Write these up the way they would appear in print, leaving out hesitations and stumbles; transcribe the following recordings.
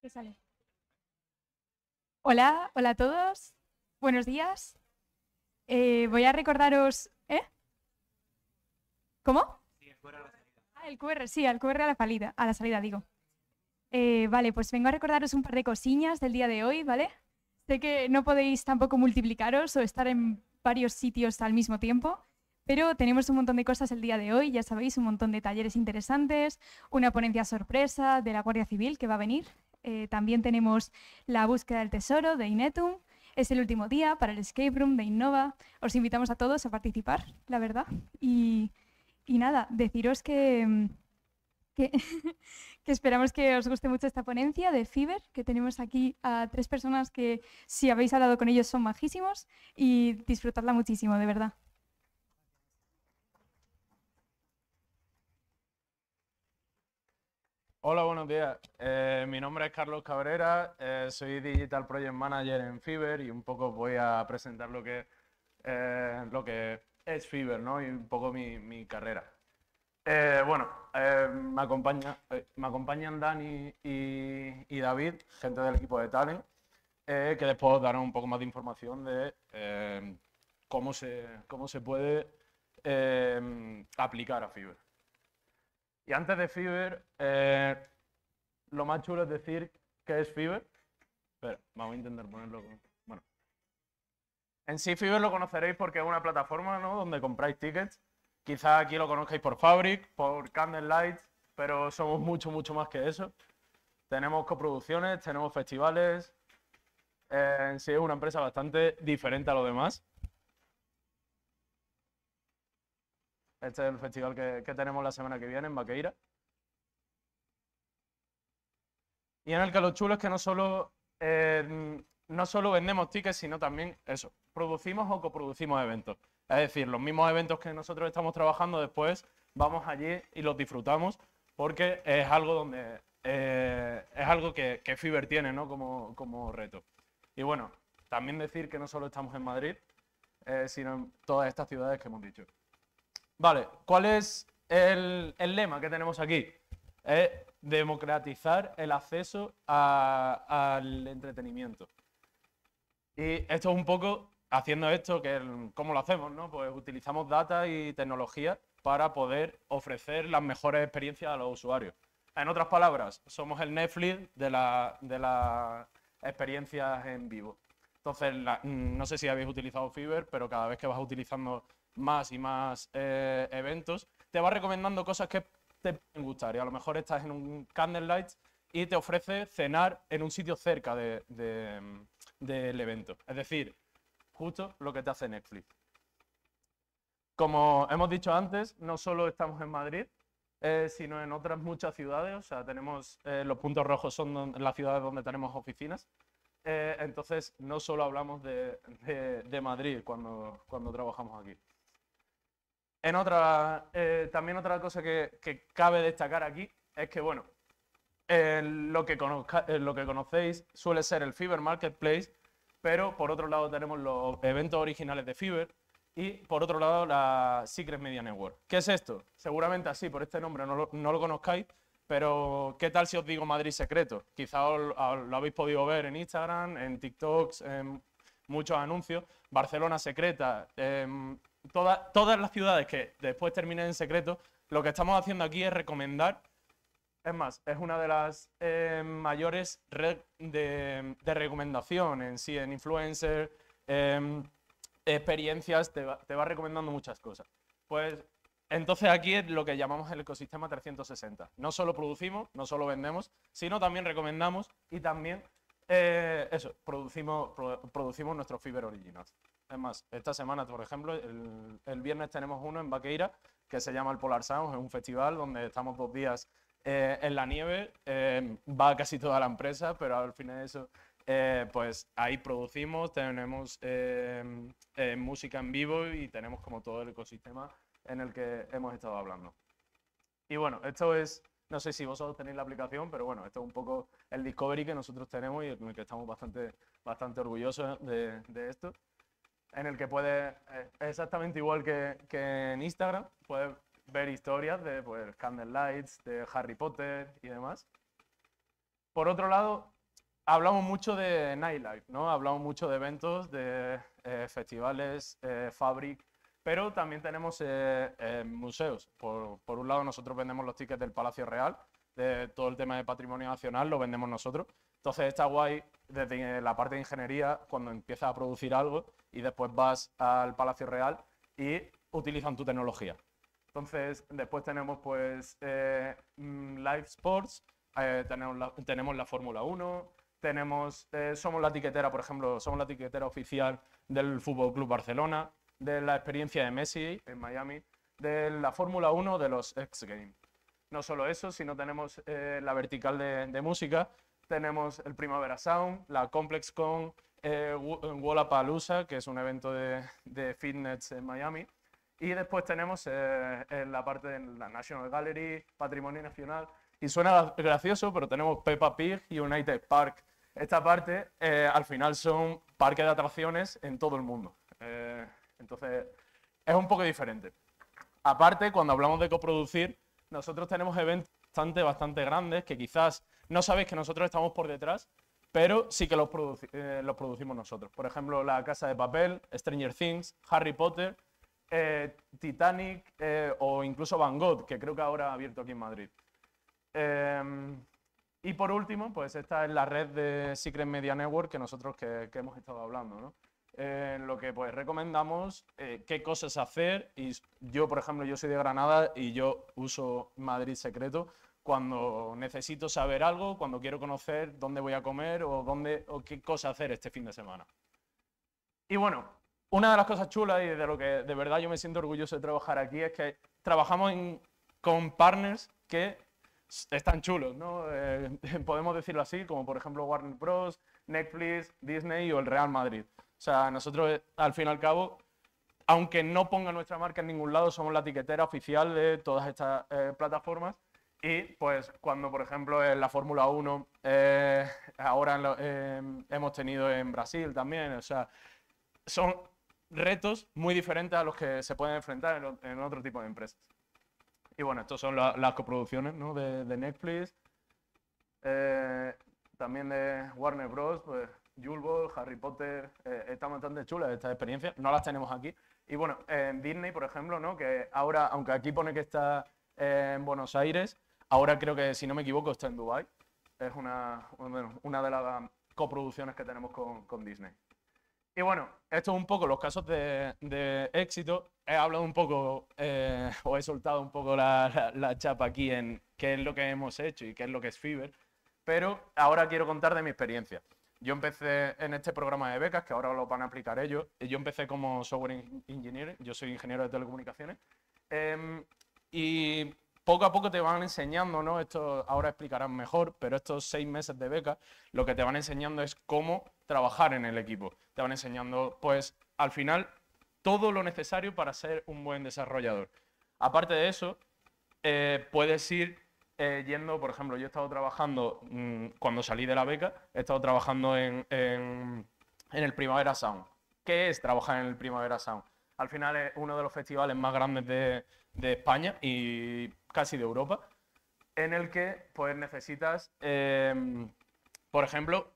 ¿Qué sale? Hola, hola a todos. Buenos días. Voy a recordaros. ¿Eh? ¿Cómo? Ah, el QR, sí, al QR a la salida, digo. Vale, pues vengo a recordaros un par de cosillas del día de hoy, ¿vale? Sé que no podéis tampoco multiplicaros o estar en varios sitios al mismo tiempo, pero tenemos un montón de cosas el día de hoy, ya sabéis, un montón de talleres interesantes, una ponencia sorpresa de la Guardia Civil que va a venir. También tenemos la búsqueda del tesoro de Inetum. Es el último día para el escape room de Innova. Os invitamos a todos a participar, la verdad. Y nada, deciros que, que esperamos que os guste mucho esta ponencia de Fiverr, que tenemos aquí a tres personas que si habéis hablado con ellos son majísimos y disfrutadla muchísimo, de verdad. Hola, buenos días. Mi nombre es Carlos Cabrera, soy Digital Project Manager en Fiverr y un poco voy a presentar lo que es Fiverr, ¿no? Y un poco mi carrera. Me acompañan Dani y David, gente del equipo de Talent, que después os darán un poco más de información de cómo se puede aplicar a Fiverr. Y antes de Fiverr, lo más chulo es decir qué es Fiverr. Espera, vamos a intentar ponerlo. Bueno, en sí Fiverr lo conoceréis porque es una plataforma, ¿no?, donde compráis tickets. Quizá aquí lo conozcáis por Fabric, por Candlelight, pero somos mucho más que eso. Tenemos coproducciones, tenemos festivales. En sí es una empresa bastante diferente a lo demás. Este es el festival que tenemos la semana que viene en Vaqueira. Y en el que lo chulo es que no solo vendemos tickets, sino también eso, producimos o coproducimos eventos. Es decir, los mismos eventos que nosotros estamos trabajando después, vamos allí y los disfrutamos porque es algo es algo que Fiverr tiene, ¿no?, como reto. Y bueno, también decir que no solo estamos en Madrid, sino en todas estas ciudades que hemos dicho. Vale, ¿cuál es el lema que tenemos aquí? Es democratizar el acceso al entretenimiento. Y esto es un poco, haciendo esto, ¿cómo lo hacemos, no? Pues utilizamos data y tecnología para poder ofrecer las mejores experiencias a los usuarios. En otras palabras, somos el Netflix de las experiencias en vivo. Entonces, no sé si habéis utilizado Fiverr, pero cada vez que vas utilizando más y más eventos, te va recomendando cosas que te pueden gustar. Y a lo mejor estás en un Candlelight y te ofrece cenar en un sitio cerca del evento. Es decir, justo lo que te hace Netflix. Como hemos dicho antes, no solo estamos en Madrid, sino en otras muchas ciudades. O sea, tenemos los puntos rojos son las ciudades donde tenemos oficinas. Entonces, no solo hablamos de Madrid cuando trabajamos aquí. También otra cosa que cabe destacar aquí es que, bueno, lo que conocéis suele ser el Fiverr Marketplace, pero por otro lado tenemos los eventos originales de Fiverr y por otro lado la Secret Media Network. ¿Qué es esto? Seguramente así, por este nombre no lo conozcáis, pero ¿qué tal si os digo Madrid Secreto? Quizá lo habéis podido ver en Instagram, en TikToks, en muchos anuncios. Barcelona Secreta, todas las ciudades que después terminen en secreto, lo que estamos haciendo aquí es recomendar. Es más, es una de las mayores redes de recomendación en sí, en influencer, experiencias, te va recomendando muchas cosas. Pues entonces aquí es lo que llamamos el ecosistema 360. No solo producimos, no solo vendemos, sino también recomendamos y también producimos nuestros Fiverr Originals. Es más, esta semana, por ejemplo, el viernes tenemos uno en Vaqueira que se llama el Polar Sounds, es un festival donde estamos 2 días en la nieve. Va casi toda la empresa, pero al final de eso, pues ahí producimos, tenemos música en vivo y tenemos como todo el ecosistema en el que hemos estado hablando. Y bueno, esto es, no sé si vosotros tenéis la aplicación, pero bueno, esto es un poco el discovery que nosotros tenemos y en el que estamos bastante orgullosos de esto, en el que puedes, exactamente igual que en Instagram, puedes ver historias de pues, Candlelights, de Harry Potter y demás. Por otro lado, hablamos mucho de nightlife, ¿no? Hablamos mucho de eventos, de festivales, Fabric, pero también tenemos museos. Por un lado, nosotros vendemos los tickets del Palacio Real, de todo el tema de patrimonio nacional lo vendemos nosotros. Entonces está guay desde la parte de ingeniería, cuando empiezas a producir algo y después vas al Palacio Real y utilizan tu tecnología. Entonces, después tenemos pues Live Sports, tenemos la Fórmula 1, somos la tiquetera, por ejemplo, somos la tiquetera oficial del Fútbol Club Barcelona, de la experiencia de Messi en Miami, de la Fórmula 1, de los X Games. No solo eso, sino tenemos la vertical de música, tenemos el Primavera Sound, la ComplexCon, Wallapalooza, que es un evento de fitness en Miami, y después tenemos la parte de la National Gallery, Patrimonio Nacional, y suena gracioso, pero tenemos Peppa Pig y United Park. Esta parte, al final, son parques de atracciones en todo el mundo. Entonces, es un poco diferente. Aparte, cuando hablamos de coproducir, nosotros tenemos eventos bastante grandes que quizás no sabéis que nosotros estamos por detrás, pero sí que los producimos nosotros. Por ejemplo, La Casa de Papel, Stranger Things, Harry Potter, Titanic o incluso Van Gogh, que creo que ahora ha abierto aquí en Madrid. Y por último, pues esta es la red de Secret Media Network que nosotros que hemos estado hablando, ¿no? En lo que pues recomendamos qué cosas hacer, y yo, por ejemplo, yo soy de Granada y yo uso Madrid Secreto cuando necesito saber algo, cuando quiero conocer dónde voy a comer o qué cosa hacer este fin de semana. Y bueno, una de las cosas chulas y de lo que de verdad yo me siento orgulloso de trabajar aquí es que trabajamos con partners que están chulos, ¿no? Podemos decirlo así, como por ejemplo Warner Bros., Netflix, Disney o el Real Madrid. O sea, nosotros, al fin y al cabo, aunque no ponga nuestra marca en ningún lado, somos la etiquetera oficial de todas estas plataformas. Y pues cuando, por ejemplo, en la Fórmula 1, ahora hemos tenido en Brasil también, o sea, son retos muy diferentes a los que se pueden enfrentar en otro tipo de empresas. Y bueno, estas son las coproducciones, ¿no? de Netflix, también de Warner Bros., pues Jules Ball, Harry Potter, están bastante chulas estas experiencias, no las tenemos aquí. Y bueno, en Disney, por ejemplo, ¿no? Que ahora, aunque aquí pone que está en Buenos Aires, ahora creo que, si no me equivoco, está en Dubái. Es una de las coproducciones que tenemos con Disney. Y bueno, esto es un poco los casos de éxito. He hablado un poco, o he soltado un poco la chapa aquí en qué es lo que hemos hecho y qué es lo que es Fiverr, pero ahora quiero contar de mi experiencia. Yo empecé en este programa de becas, que ahora lo van a aplicar ellos. Yo empecé como software engineer, yo soy ingeniero de telecomunicaciones, y poco a poco te van enseñando, ¿no? Esto ahora explicarán mejor, pero estos 6 meses de beca lo que te van enseñando es cómo trabajar en el equipo. Te van enseñando, pues, al final, todo lo necesario para ser un buen desarrollador. Aparte de eso, puedes ir yendo, por ejemplo, yo he estado trabajando, cuando salí de la beca, he estado trabajando en el Primavera Sound. ¿Qué es trabajar en el Primavera Sound? Al final es uno de los festivales más grandes de España y casi de Europa, en el que pues necesitas, por ejemplo,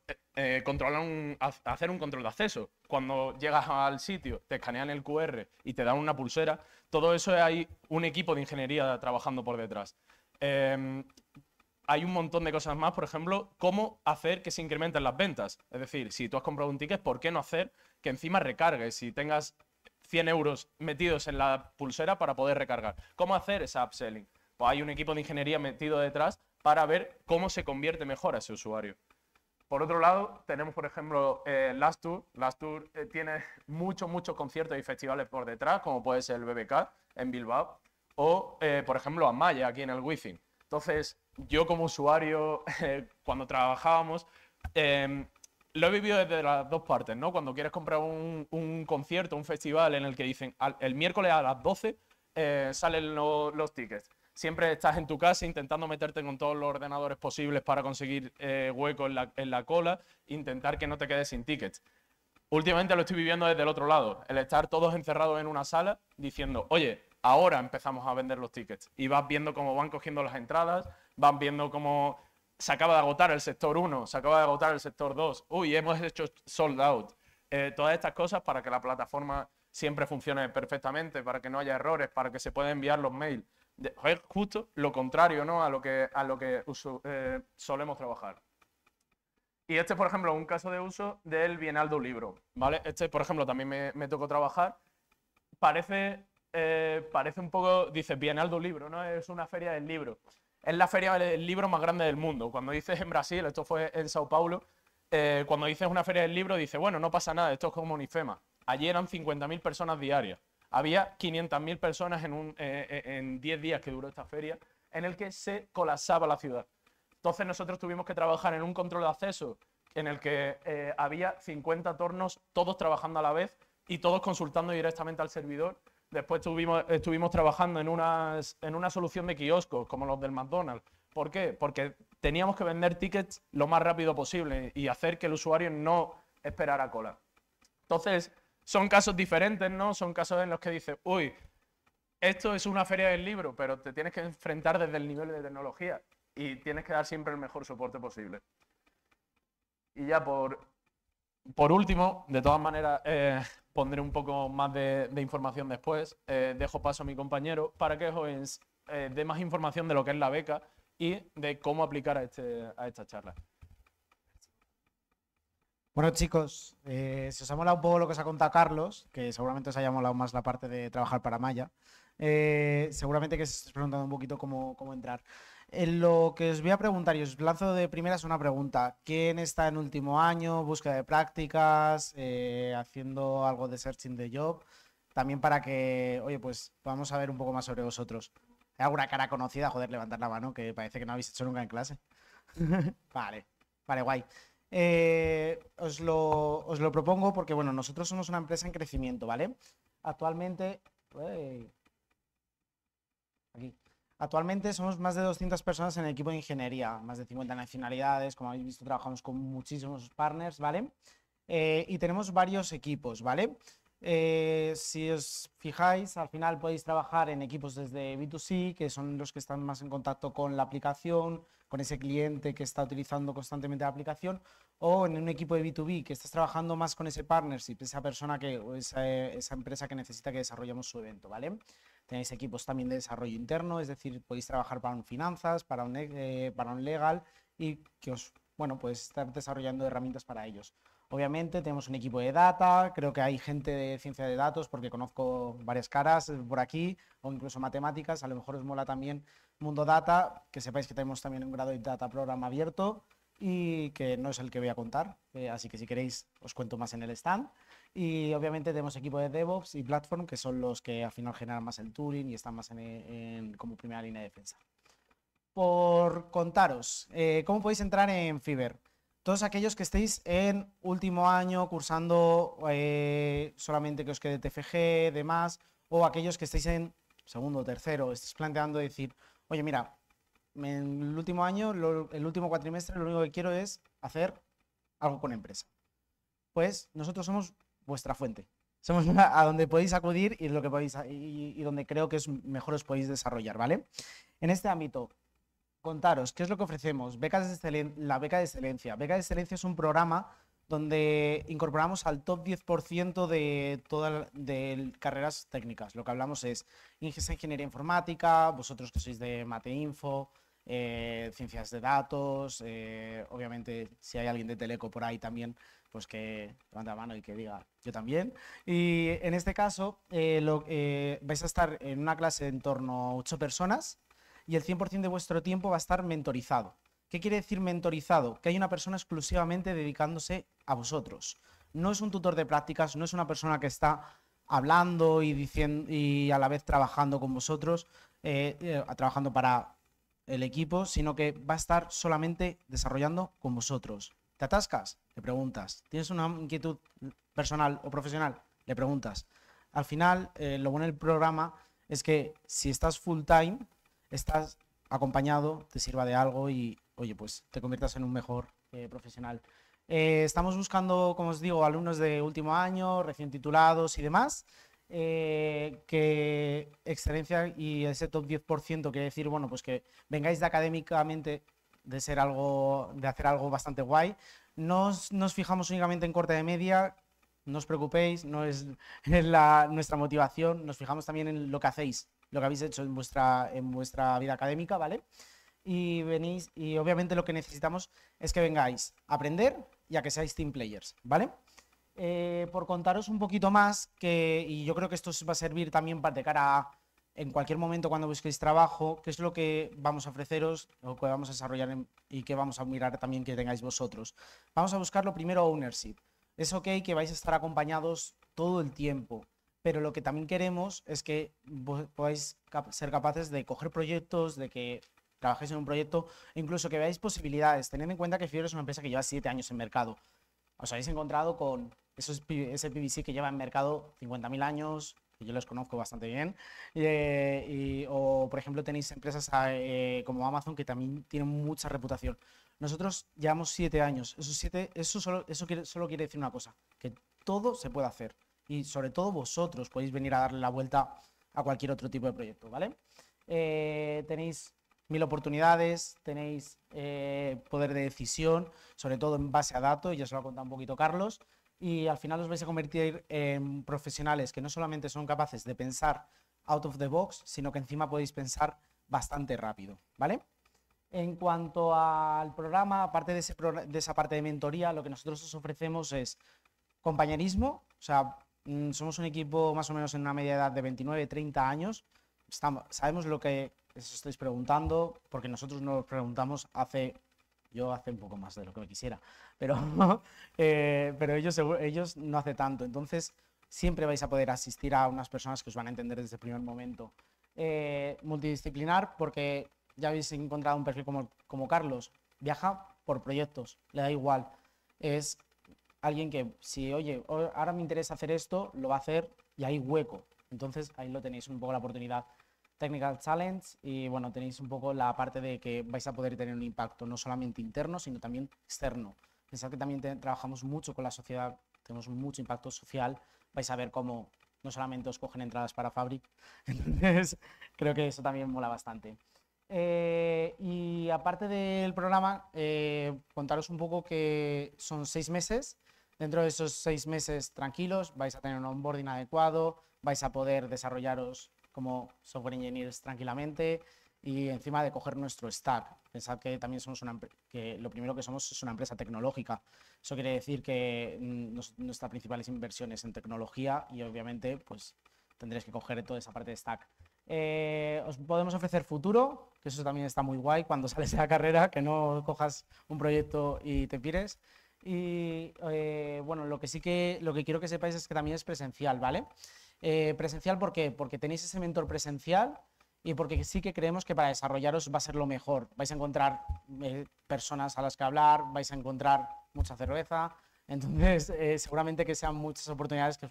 hacer un control de acceso. Cuando llegas al sitio, te escanean el QR y te dan una pulsera. Todo eso hay un equipo de ingeniería trabajando por detrás. Hay un montón de cosas más, por ejemplo, cómo hacer que se incrementen las ventas. Es decir, si tú has comprado un ticket, ¿por qué no hacer que encima recargues? Si tengas 100 euros metidos en la pulsera para poder recargar. ¿Cómo hacer esa upselling? Pues hay un equipo de ingeniería metido detrás para ver cómo se convierte mejor a ese usuario. Por otro lado, tenemos, por ejemplo, Last Tour. Last Tour tiene muchos conciertos y festivales por detrás, como puede ser el BBK en Bilbao, o, por ejemplo, Amaya aquí en el Wizzing. Entonces, yo como usuario, cuando trabajábamos, lo he vivido desde las dos partes, ¿no? Cuando quieres comprar un concierto, un festival en el que dicen el miércoles a las 12 salen los tickets. Siempre estás en tu casa intentando meterte con todos los ordenadores posibles para conseguir hueco en la cola, intentar que no te quedes sin tickets. Últimamente lo estoy viviendo desde el otro lado, el estar todos encerrados en una sala diciendo, oye, ahora empezamos a vender los tickets. Y vas viendo cómo van cogiendo las entradas, vas viendo cómo se acaba de agotar el sector 1, se acaba de agotar el sector 2, uy, hemos hecho sold out. Todas estas cosas para que la plataforma siempre funcione perfectamente, para que no haya errores, para que se puedan enviar los mails. Es justo lo contrario, ¿no? a lo que solemos trabajar. Y este, por ejemplo, es un caso de uso del Bienal de un libro, ¿vale? Este, por ejemplo, también me tocó trabajar. Parece un poco, dice, Bienal de un libro, ¿no? Es una feria del libro. Es la feria del libro más grande del mundo. Cuando dices en Brasil, esto fue en Sao Paulo, cuando dices una feria del libro, dice, bueno, no pasa nada, esto es como un IFEMA. Allí eran 50.000 personas diarias. Había 500.000 personas en 10 días que duró esta feria, en el que se colapsaba la ciudad. Entonces nosotros tuvimos que trabajar en un control de acceso en el que había 50 tornos, todos trabajando a la vez y todos consultando directamente al servidor. Después estuvimos trabajando en una solución de kioscos, como los del McDonald's. ¿Por qué? Porque teníamos que vender tickets lo más rápido posible y hacer que el usuario no esperara cola. Entonces, son casos diferentes, ¿no? Son casos en los que dices, uy, esto es una feria del libro, pero te tienes que enfrentar desde el nivel de tecnología y tienes que dar siempre el mejor soporte posible. Y ya por último, de todas maneras, pondré un poco más de información después. Dejo paso a mi compañero para que os dé más información de lo que es la beca y de cómo aplicar a esta charla. Bueno, chicos, si os ha molado un poco lo que os ha contado Carlos, que seguramente os haya molado más la parte de trabajar para Maya, seguramente que os estáis preguntando un poquito cómo entrar. En lo que os voy a preguntar, y os lanzo de primeras una pregunta. ¿Quién está en último año, búsqueda de prácticas, haciendo algo de searching de job? También para que, oye, pues podamos saber un poco más sobre vosotros. ¿Hay alguna cara conocida? Joder, levantad la mano, que parece que no habéis hecho nunca en clase. Vale, guay. Os lo propongo porque, bueno, nosotros somos una empresa en crecimiento, ¿vale? Actualmente... Actualmente somos más de 200 personas en el equipo de ingeniería, más de 50 nacionalidades, como habéis visto trabajamos con muchísimos partners, ¿vale? Y tenemos varios equipos, ¿vale? Si os fijáis, al final podéis trabajar en equipos desde B2C, que son los que están más en contacto con la aplicación, con ese cliente que está utilizando constantemente la aplicación, o en un equipo de B2B, que estás trabajando más con ese partnership, esa persona o esa empresa que necesita que desarrollemos su evento, ¿vale? Tenéis equipos también de desarrollo interno, es decir, podéis trabajar para un finanzas, para un legal y que os, bueno, pues estar desarrollando herramientas para ellos. Obviamente tenemos un equipo de data, creo que hay gente de ciencia de datos porque conozco varias caras por aquí, o incluso matemáticas, a lo mejor os mola también mundo data, que sepáis que tenemos también un grado de data program abierto y que no es el que voy a contar, así que si queréis os cuento más en el stand. Y obviamente tenemos equipo de DevOps y Platform, que son los que al final generan más el tooling y están más como primera línea de defensa. Por contaros, ¿cómo podéis entrar en Fiverr? Todos aquellos que estéis en último año cursando solamente que os quede TFG, demás, o aquellos que estéis en segundo o tercero, estéis planteando decir, oye, mira, en el último año, el último cuatrimestre, lo único que quiero es hacer algo con empresa. Pues nosotros somos vuestra fuente. Somos a donde podéis acudir y, y donde creo que es mejor os podéis desarrollar, ¿vale? En este ámbito, contaros, ¿qué es lo que ofrecemos? La beca de excelencia. Beca de excelencia es un programa donde incorporamos al top 10% de todas carreras técnicas. Lo que hablamos es ingeniería informática, vosotros que sois de Mateinfo, ciencias de datos, obviamente si hay alguien de Teleco por ahí también, pues que levante la mano y que diga yo también. Y en este caso vais a estar en una clase en torno a 8 personas y el 100% de vuestro tiempo va a estar mentorizado. ¿Qué quiere decir mentorizado? Que hay una persona exclusivamente dedicándose a vosotros. No es un tutor de prácticas, no es una persona que está hablando y diciendo y a la vez trabajando con vosotros, trabajando para el equipo, sino que va a estar solamente desarrollando con vosotros. ¿Te atascas? Le preguntas. ¿Tienes una inquietud personal o profesional? Le preguntas. Al final, lo bueno del programa es que si estás full time, estás acompañado, te sirva de algo y, oye, pues te conviertas en un mejor profesional. Estamos buscando, como os digo, alumnos de último año, recién titulados y demás, que excelencia y ese top 10% quiere decir, bueno, pues que vengáis de académicamente de ser algo, de hacer algo bastante guay. No nos fijamos únicamente en corte de media, no os preocupéis, no es nuestra motivación, nos fijamos también en lo que hacéis, lo que habéis hecho en vuestra vida académica, ¿vale? Y venís, y obviamente lo que necesitamos es que vengáis a aprender y a que seáis team players, ¿vale? Por contaros un poquito más, y yo creo que esto os va a servir también de cara a, en cualquier momento cuando busquéis trabajo, qué es lo que vamos a ofreceros o que vamos a desarrollar y que vamos a mirar también que tengáis vosotros. Vamos a buscar lo primero ownership. Es ok que vais a estar acompañados todo el tiempo, pero lo que también queremos es que podáis ser capaces de coger proyectos, de que trabajéis en un proyecto, e incluso que veáis posibilidades. Tened en cuenta que Fiverr es una empresa que lleva 7 años en mercado. Os habéis encontrado con ese PVC que lleva en mercado 50.000 años, que yo los conozco bastante bien, o por ejemplo tenéis empresas como Amazon que también tienen mucha reputación. Nosotros llevamos 7 años. Eso solo quiere decir una cosa, que todo se puede hacer y sobre todo vosotros podéis venir a darle la vuelta a cualquier otro tipo de proyecto, ¿vale? Tenéis 1000 oportunidades, tenéis poder de decisión, sobre todo en base a datos, ya se lo ha contado un poquito Carlos, y al final os vais a convertir en profesionales que no solamente son capaces de pensar out of the box, sino que encima podéis pensar bastante rápido, ¿vale? En cuanto al programa, aparte de esa parte de mentoría, lo que nosotros os ofrecemos es compañerismo, o sea, somos un equipo más o menos en una media edad de 29-30 años, sabemos lo que os estáis preguntando, porque nosotros nos lo preguntamos yo hace un poco más de lo que me quisiera, pero, pero ellos no hace tanto, entonces siempre vais a poder asistir a unas personas que os van a entender desde el primer momento. Multidisciplinar, porque ya habéis encontrado un perfil como Carlos, viaja por proyectos, le da igual, es alguien que si, oye, ahora me interesa hacer esto, lo va a hacer y hay hueco, entonces ahí lo tenéis un poco la oportunidad. Technical Challenge y bueno, tenéis un poco la parte de que vais a poder tener un impacto no solamente interno, sino también externo. Pensad que también trabajamos mucho con la sociedad, tenemos mucho impacto social, vais a ver cómo no solamente os cogen entradas para Fabric, entonces creo que eso también mola bastante. Y aparte del programa, contaros un poco que son 6 meses, dentro de esos 6 meses tranquilos vais a tener un onboarding adecuado, vais a poder desarrollaros como software engineers tranquilamente y encima de coger nuestro stack. Pensad que también somos que lo primero que somos es una empresa tecnológica. Eso quiere decir que nuestra principal inversión es en tecnología y obviamente pues tendréis que coger toda esa parte de stack. Os podemos ofrecer futuro, que eso también está muy guay cuando sales de la carrera, que no cojas un proyecto y te pires. Y bueno, lo que quiero que sepáis es que también es presencial, ¿vale? Presencial, ¿por qué? Porque tenéis ese mentor presencial y porque sí que creemos que para desarrollaros va a ser lo mejor. Vais a encontrar personas a las que hablar, vais a encontrar mucha cerveza, entonces seguramente que sean muchas oportunidades que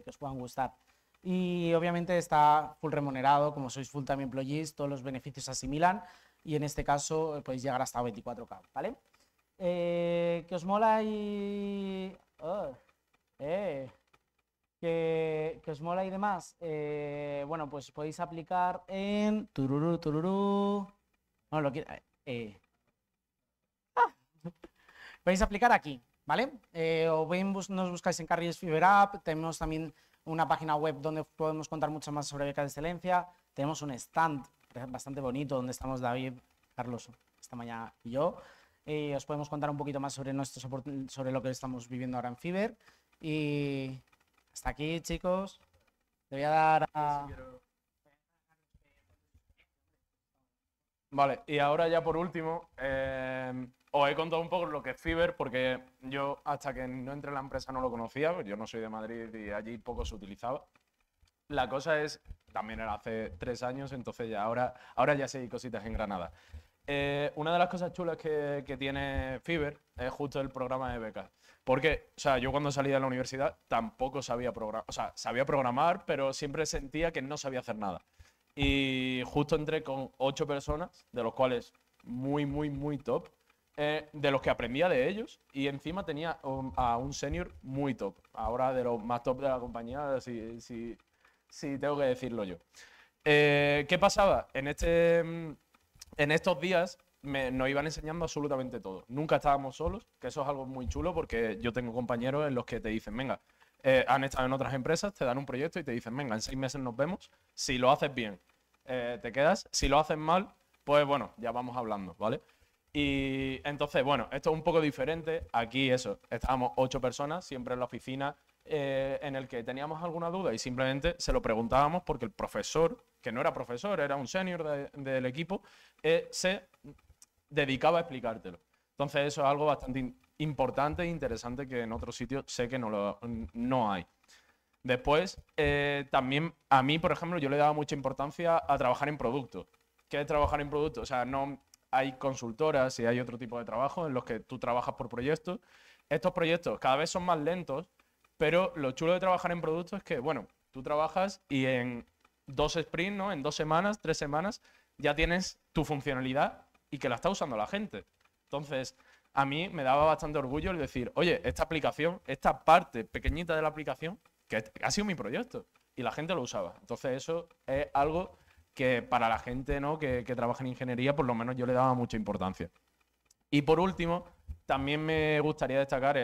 os puedan gustar. Y obviamente está full remunerado, como sois full time employees, todos los beneficios se asimilan y en este caso podéis llegar hasta 24K, ¿vale? Que os mola y... que os mola y demás, bueno, pues podéis aplicar en tururú. No, lo quiero. Podéis aplicar aquí, ¿vale? O bien nos buscáis en Carriles Fiverr App, tenemos también una página web donde podemos contar mucho más sobre becas de excelencia, tenemos un stand bastante bonito donde estamos David, Carlos, esta mañana y yo, y os podemos contar un poquito más sobre sobre lo que estamos viviendo ahora en Fiverr. Y hasta aquí, chicos. Te voy a dar a... Vale, y ahora ya por último, os he contado un poco lo que es Fiverr, porque yo hasta que no entré en la empresa no lo conocía, pues yo no soy de Madrid y allí poco se utilizaba. La cosa es, también era hace 3 años, entonces ya ahora ya sé cositas en Granada. Una de las cosas chulas que tiene Fiverr es justo el programa de becas. Porque, o sea, yo cuando salí de la universidad tampoco sabía programar, o sea, sabía programar, pero siempre sentía que no sabía hacer nada. Y justo entré con 8 personas, de los cuales muy top, de los que aprendía de ellos, y encima tenía a un senior muy top, ahora de los más top de la compañía, si tengo que decirlo yo. ¿Qué pasaba? En estos días nos iban enseñando absolutamente todo. Nunca estábamos solos, que eso es algo muy chulo porque yo tengo compañeros en los que te dicen, venga, han estado en otras empresas, te dan un proyecto y te dicen, venga, en 6 meses nos vemos. Si lo haces bien, te quedas. Si lo haces mal, pues bueno, ya vamos hablando, ¿vale? Y entonces, bueno, esto es un poco diferente. Aquí eso, estábamos 8 personas, siempre en la oficina, en el que teníamos alguna duda y simplemente se lo preguntábamos porque el profesor, que no era profesor, era un senior del equipo, se dedicaba a explicártelo. Entonces eso es algo bastante importante e interesante que en otros sitios sé que no hay. Después, también a mí, por ejemplo, yo le daba mucha importancia a trabajar en producto. ¿Qué es trabajar en producto? O sea, no hay consultoras y hay otro tipo de trabajo en los que tú trabajas por proyectos. Estos proyectos cada vez son más lentos, pero lo chulo de trabajar en producto es que, bueno, tú trabajas y en 2 sprints, ¿no? En 2 semanas, 3 semanas, ya tienes tu funcionalidad y que la está usando la gente. Entonces, a mí me daba bastante orgullo el decir, oye, esta aplicación, esta parte pequeñita de la aplicación, que ha sido mi proyecto, y la gente lo usaba. Entonces, eso es algo que para la gente, ¿no? que trabaja en ingeniería, por lo menos yo le daba mucha importancia. Y por último, también me gustaría destacar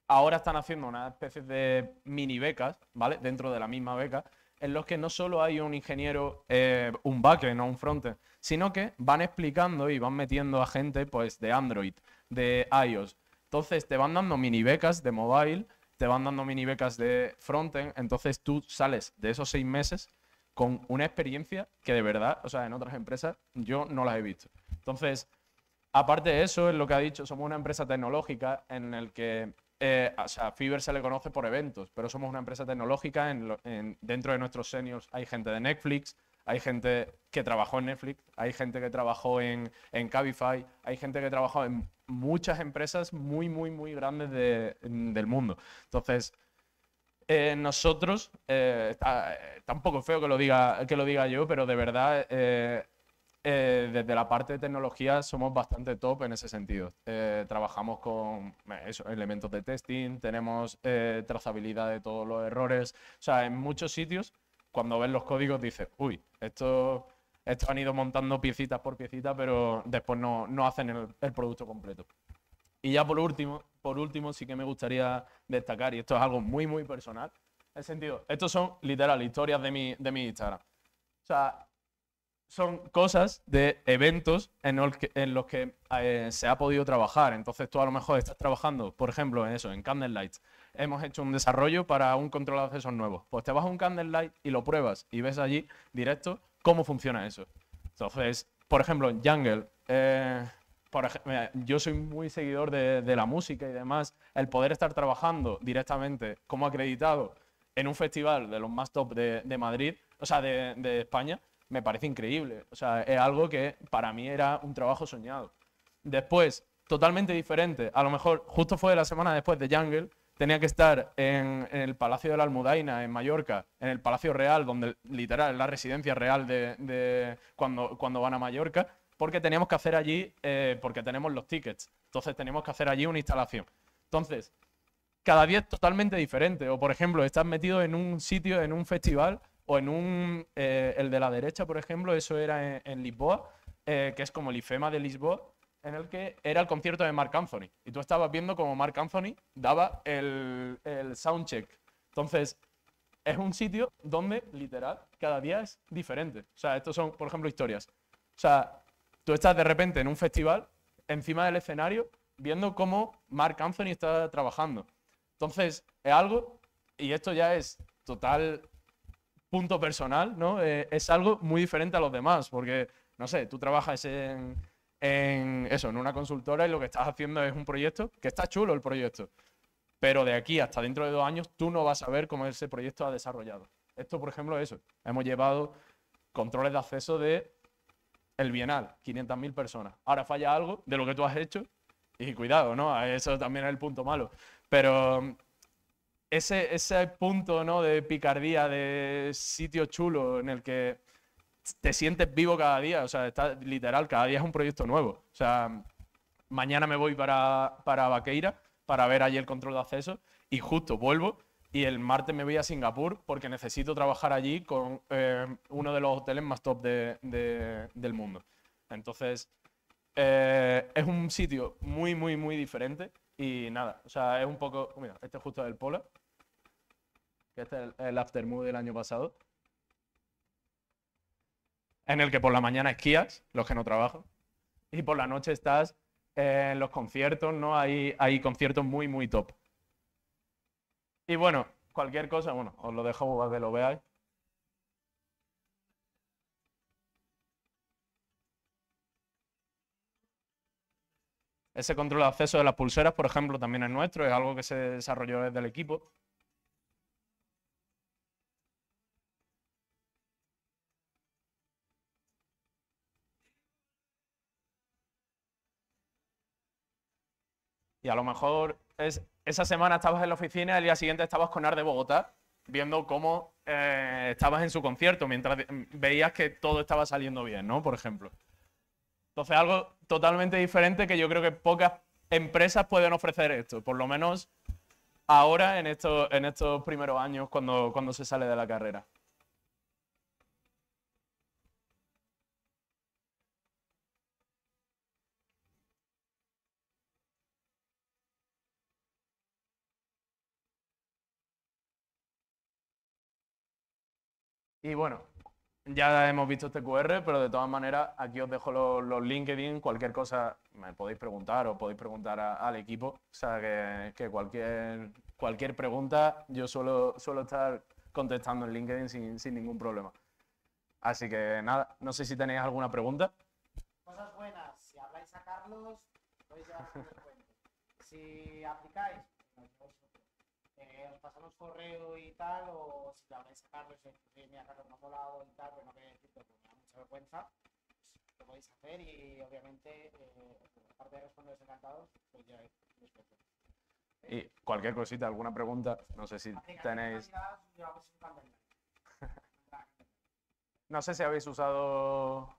ahora están haciendo una especie de mini becas, ¿vale? Dentro de la misma beca, en los que no solo hay un ingeniero, un backend o un frontend, sino que van explicando y van metiendo a gente pues, de Android, de iOS. Entonces te van dando mini becas de mobile, te van dando mini becas de frontend, entonces tú sales de esos 6 meses con una experiencia que de verdad, o sea, en otras empresas yo no las he visto. Entonces, aparte de eso, es lo que ha dicho, somos una empresa tecnológica en el que, o sea, Fiverr se le conoce por eventos, pero somos una empresa tecnológica, dentro de nuestros seniors hay gente de Netflix, hay gente que trabajó en Netflix, hay gente que trabajó en Cabify, hay gente que trabajó en muchas empresas muy, muy, muy grandes del mundo. Entonces, nosotros, está un poco feo que lo diga yo, pero de verdad, desde la parte de tecnología somos bastante top en ese sentido. Trabajamos con elementos de testing, tenemos trazabilidad de todos los errores. O sea, en muchos sitios, cuando ves los códigos dices, uy, esto han ido montando piecitas por piecita, pero después no hacen el producto completo. Y ya por último, sí que me gustaría destacar, y esto es algo muy, muy personal, en el sentido, estos son literal historias de mi Instagram. O sea, son cosas de eventos en los que se ha podido trabajar. Entonces tú a lo mejor estás trabajando, por ejemplo, en Candlelight. Hemos hecho un desarrollo para un control de accesos nuevo. Pues te vas a un Candlelight y lo pruebas y ves allí directo cómo funciona eso. Entonces, por ejemplo, en Jungle, yo soy muy seguidor de la música y demás. El poder estar trabajando directamente como acreditado en un festival de los más top de Madrid, o sea, de España, me parece increíble. O sea, es algo que para mí era un trabajo soñado. Después, totalmente diferente. A lo mejor justo fue la semana después de Jungle, tenía que estar en el Palacio de la Almudaina, en Mallorca, en el Palacio Real, donde literal es la residencia real de cuando van a Mallorca, porque teníamos que hacer allí, porque tenemos los tickets. Entonces teníamos que hacer allí una instalación. Entonces, cada día es totalmente diferente. O, por ejemplo, estás metido en un sitio, en un festival, o en el de la derecha, por ejemplo, eso era en Lisboa, que es como el IFEMA de Lisboa, en el que era el concierto de Marc Anthony. Y tú estabas viendo como Marc Anthony daba el soundcheck. Entonces, es un sitio donde, literal, cada día es diferente. O sea, estos son, por ejemplo, historias. O sea, tú estás de repente en un festival, encima del escenario, viendo cómo Marc Anthony está trabajando. Entonces, es algo, y esto ya es total punto personal, ¿no? Es algo muy diferente a los demás, porque, no sé, tú trabajas en una consultora y lo que estás haciendo es un proyecto, que está chulo el proyecto, pero de aquí hasta dentro de 2 años tú no vas a ver cómo ese proyecto ha desarrollado. Esto, por ejemplo, eso. Hemos llevado controles de acceso de el Bienal, 500.000 personas. Ahora falla algo de lo que tú has hecho y cuidado, ¿no? Eso también es el punto malo. Pero ese punto, ¿no? De picardía, de sitio chulo en el que te sientes vivo cada día, o sea, está literal, cada día es un proyecto nuevo. O sea, mañana me voy para Vaqueira para ver allí el control de acceso y justo vuelvo y el martes me voy a Singapur porque necesito trabajar allí con uno de los hoteles más top del mundo. Entonces, es un sitio muy, muy, muy diferente y nada, o sea, es un poco, mira, este justo es el Polar, que este es el aftermood del año pasado, en el que por la mañana esquías, los que no trabajan, y por la noche estás en los conciertos, ¿no? Hay conciertos muy, muy top. Y bueno, cualquier cosa, bueno, os lo dejo para que lo veáis. Ese control de acceso de las pulseras, por ejemplo, también es nuestro, es algo que se desarrolló desde el equipo. Y a lo mejor esa semana estabas en la oficina y el día siguiente estabas con Art de Bogotá, viendo cómo estabas en su concierto, mientras veías que todo estaba saliendo bien, ¿no? Por ejemplo. Entonces, algo totalmente diferente que yo creo que pocas empresas pueden ofrecer esto, por lo menos ahora en estos primeros años cuando se sale de la carrera. Y bueno, ya hemos visto este QR, pero de todas maneras aquí os dejo los LinkedIn, cualquier cosa me podéis preguntar o podéis preguntar al equipo. O sea que cualquier pregunta yo suelo estar contestando en LinkedIn sin ningún problema. Así que nada, no sé si tenéis alguna pregunta. Cosas buenas, si habláis a Carlos, podéis llevar un descuento. Si aplicáis, os pasamos correo y tal, o si le habláis a Carlos y decís, mira, Carlos, me ha molado y tal, pero no quería decirlo porque me da mucha vergüenza, pues lo podéis hacer y obviamente, aparte de responderos encantados, pues ya descuento. Y cualquier cosita, alguna pregunta, no sé si tenéis... No sé si habéis usado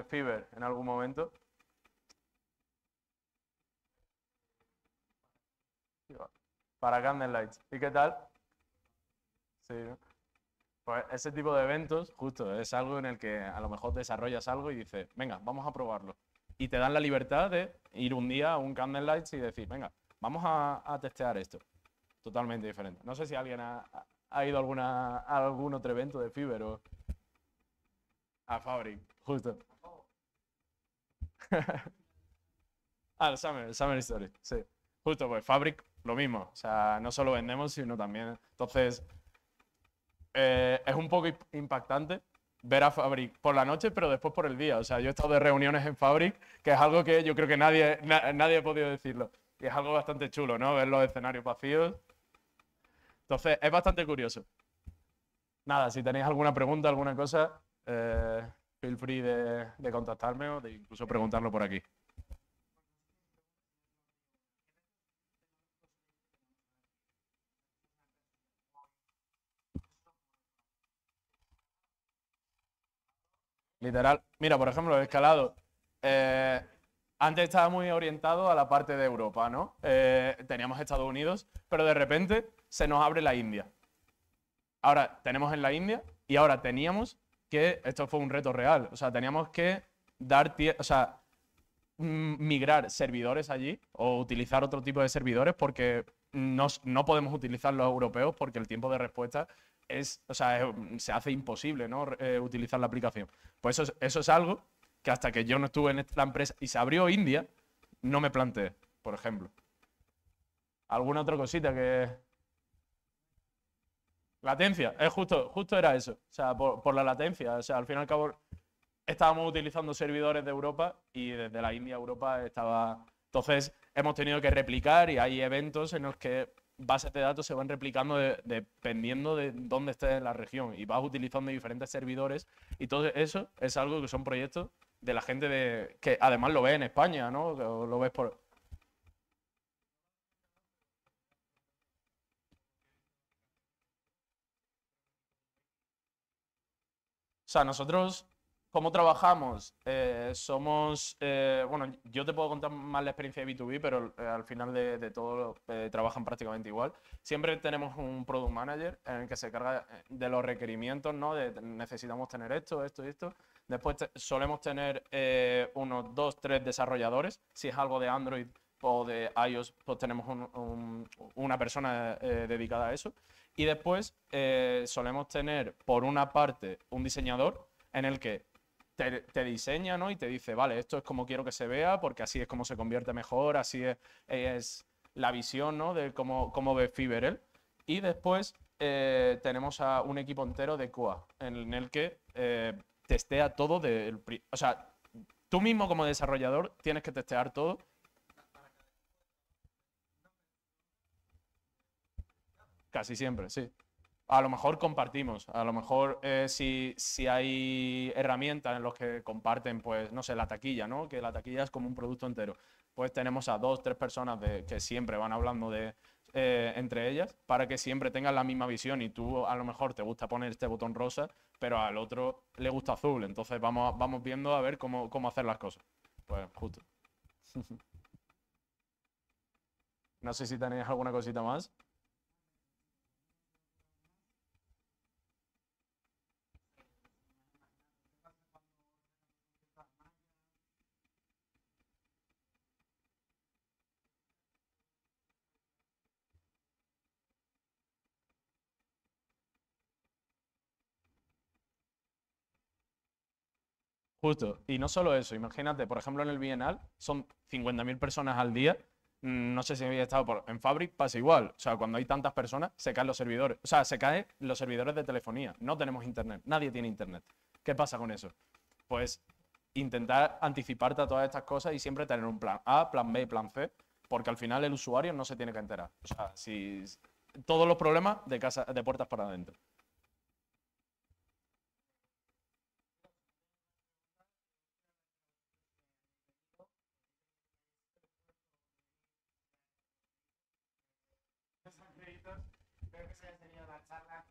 Fiverr en algún momento. Para Candlelights. ¿Y qué tal? Sí, ¿no? Pues ese tipo de eventos, justo, es algo en el que a lo mejor desarrollas algo y dices, venga, vamos a probarlo. Y te dan la libertad de ir un día a un Candlelights y decir, venga, vamos a testear esto. Totalmente diferente. No sé si alguien ha ido a algún otro evento de Fiverr o a Fabric, justo. El Summer Story, sí. Justo, pues Fabric, lo mismo. O sea, no solo vendemos, sino también. Entonces, es un poco impactante ver a Fabric por la noche, pero después por el día. O sea, yo he estado de reuniones en Fabric, que es algo que yo creo que nadie ha podido decirlo. Y es algo bastante chulo, ¿no? Ver los escenarios vacíos. Entonces, es bastante curioso. Nada, si tenéis alguna pregunta, alguna cosa, feel free de contactarme o de incluso preguntarlo por aquí. Literal. Mira, por ejemplo, el escalado. Antes estaba muy orientado a la parte de Europa, ¿no? Teníamos Estados Unidos, pero de repente se nos abre la India. Ahora tenemos en la India y ahora teníamos que, esto fue un reto real, o sea, teníamos que migrar servidores allí o utilizar otro tipo de servidores porque no podemos utilizar los europeos porque el tiempo de respuesta se hace imposible, ¿no? Utilizar la aplicación. Pues eso es algo que hasta que yo no estuve en la empresa y se abrió India, no me planteé, por ejemplo. ¿Alguna otra cosita que...? Latencia, justo era eso. O sea, por la latencia. O sea, al fin y al cabo estábamos utilizando servidores de Europa y desde la India a Europa estaba... Entonces hemos tenido que replicar y hay eventos en los que bases de datos se van replicando dependiendo de dónde estés en la región y vas utilizando diferentes servidores y todo eso es algo que son proyectos de la gente que además lo ve en España, ¿no? Lo ves por... O sea, nosotros, ¿cómo trabajamos? Bueno, yo te puedo contar más la experiencia de B2B, pero al final de todo trabajan prácticamente igual. Siempre tenemos un Product Manager en el que se carga de los requerimientos, ¿no? Necesitamos tener esto, esto y esto. Después solemos tener unos 2, 3 desarrolladores. Si es algo de Android o de iOS, pues tenemos una persona dedicada a eso. Y después solemos tener, por una parte, un diseñador en el que te diseña, ¿no? Y te dice, vale, esto es como quiero que se vea, porque así es como se convierte mejor, así es la visión, ¿no? De cómo ve Fiverr él. Y después tenemos a un equipo entero de QA, en el que testea todo o sea, tú mismo como desarrollador tienes que testear todo. Casi siempre, sí. A lo mejor compartimos, a lo mejor si hay herramientas en las que comparten, pues, no sé, la taquilla, ¿no? Que la taquilla es como un producto entero. Pues tenemos a 2, 3 personas que siempre van hablando entre ellas para que siempre tengan la misma visión y tú a lo mejor te gusta poner este botón rosa, pero al otro le gusta azul. Entonces vamos viendo a ver cómo hacer las cosas. Pues justo. No sé si tenéis alguna cosita más. Justo. Y no solo eso, imagínate, por ejemplo, en el Bienal son 50.000 personas al día. No sé si habéis estado en Fabric, pasa igual. O sea, cuando hay tantas personas, se caen los servidores. O sea, se caen los servidores de telefonía. No tenemos internet. Nadie tiene internet. ¿Qué pasa con eso? Pues intentar anticiparte a todas estas cosas y siempre tener un plan A, plan B y plan C, porque al final el usuario no se tiene que enterar. O sea, todos los problemas de casa, de puertas para adentro. Espero que se haya tenido la charla.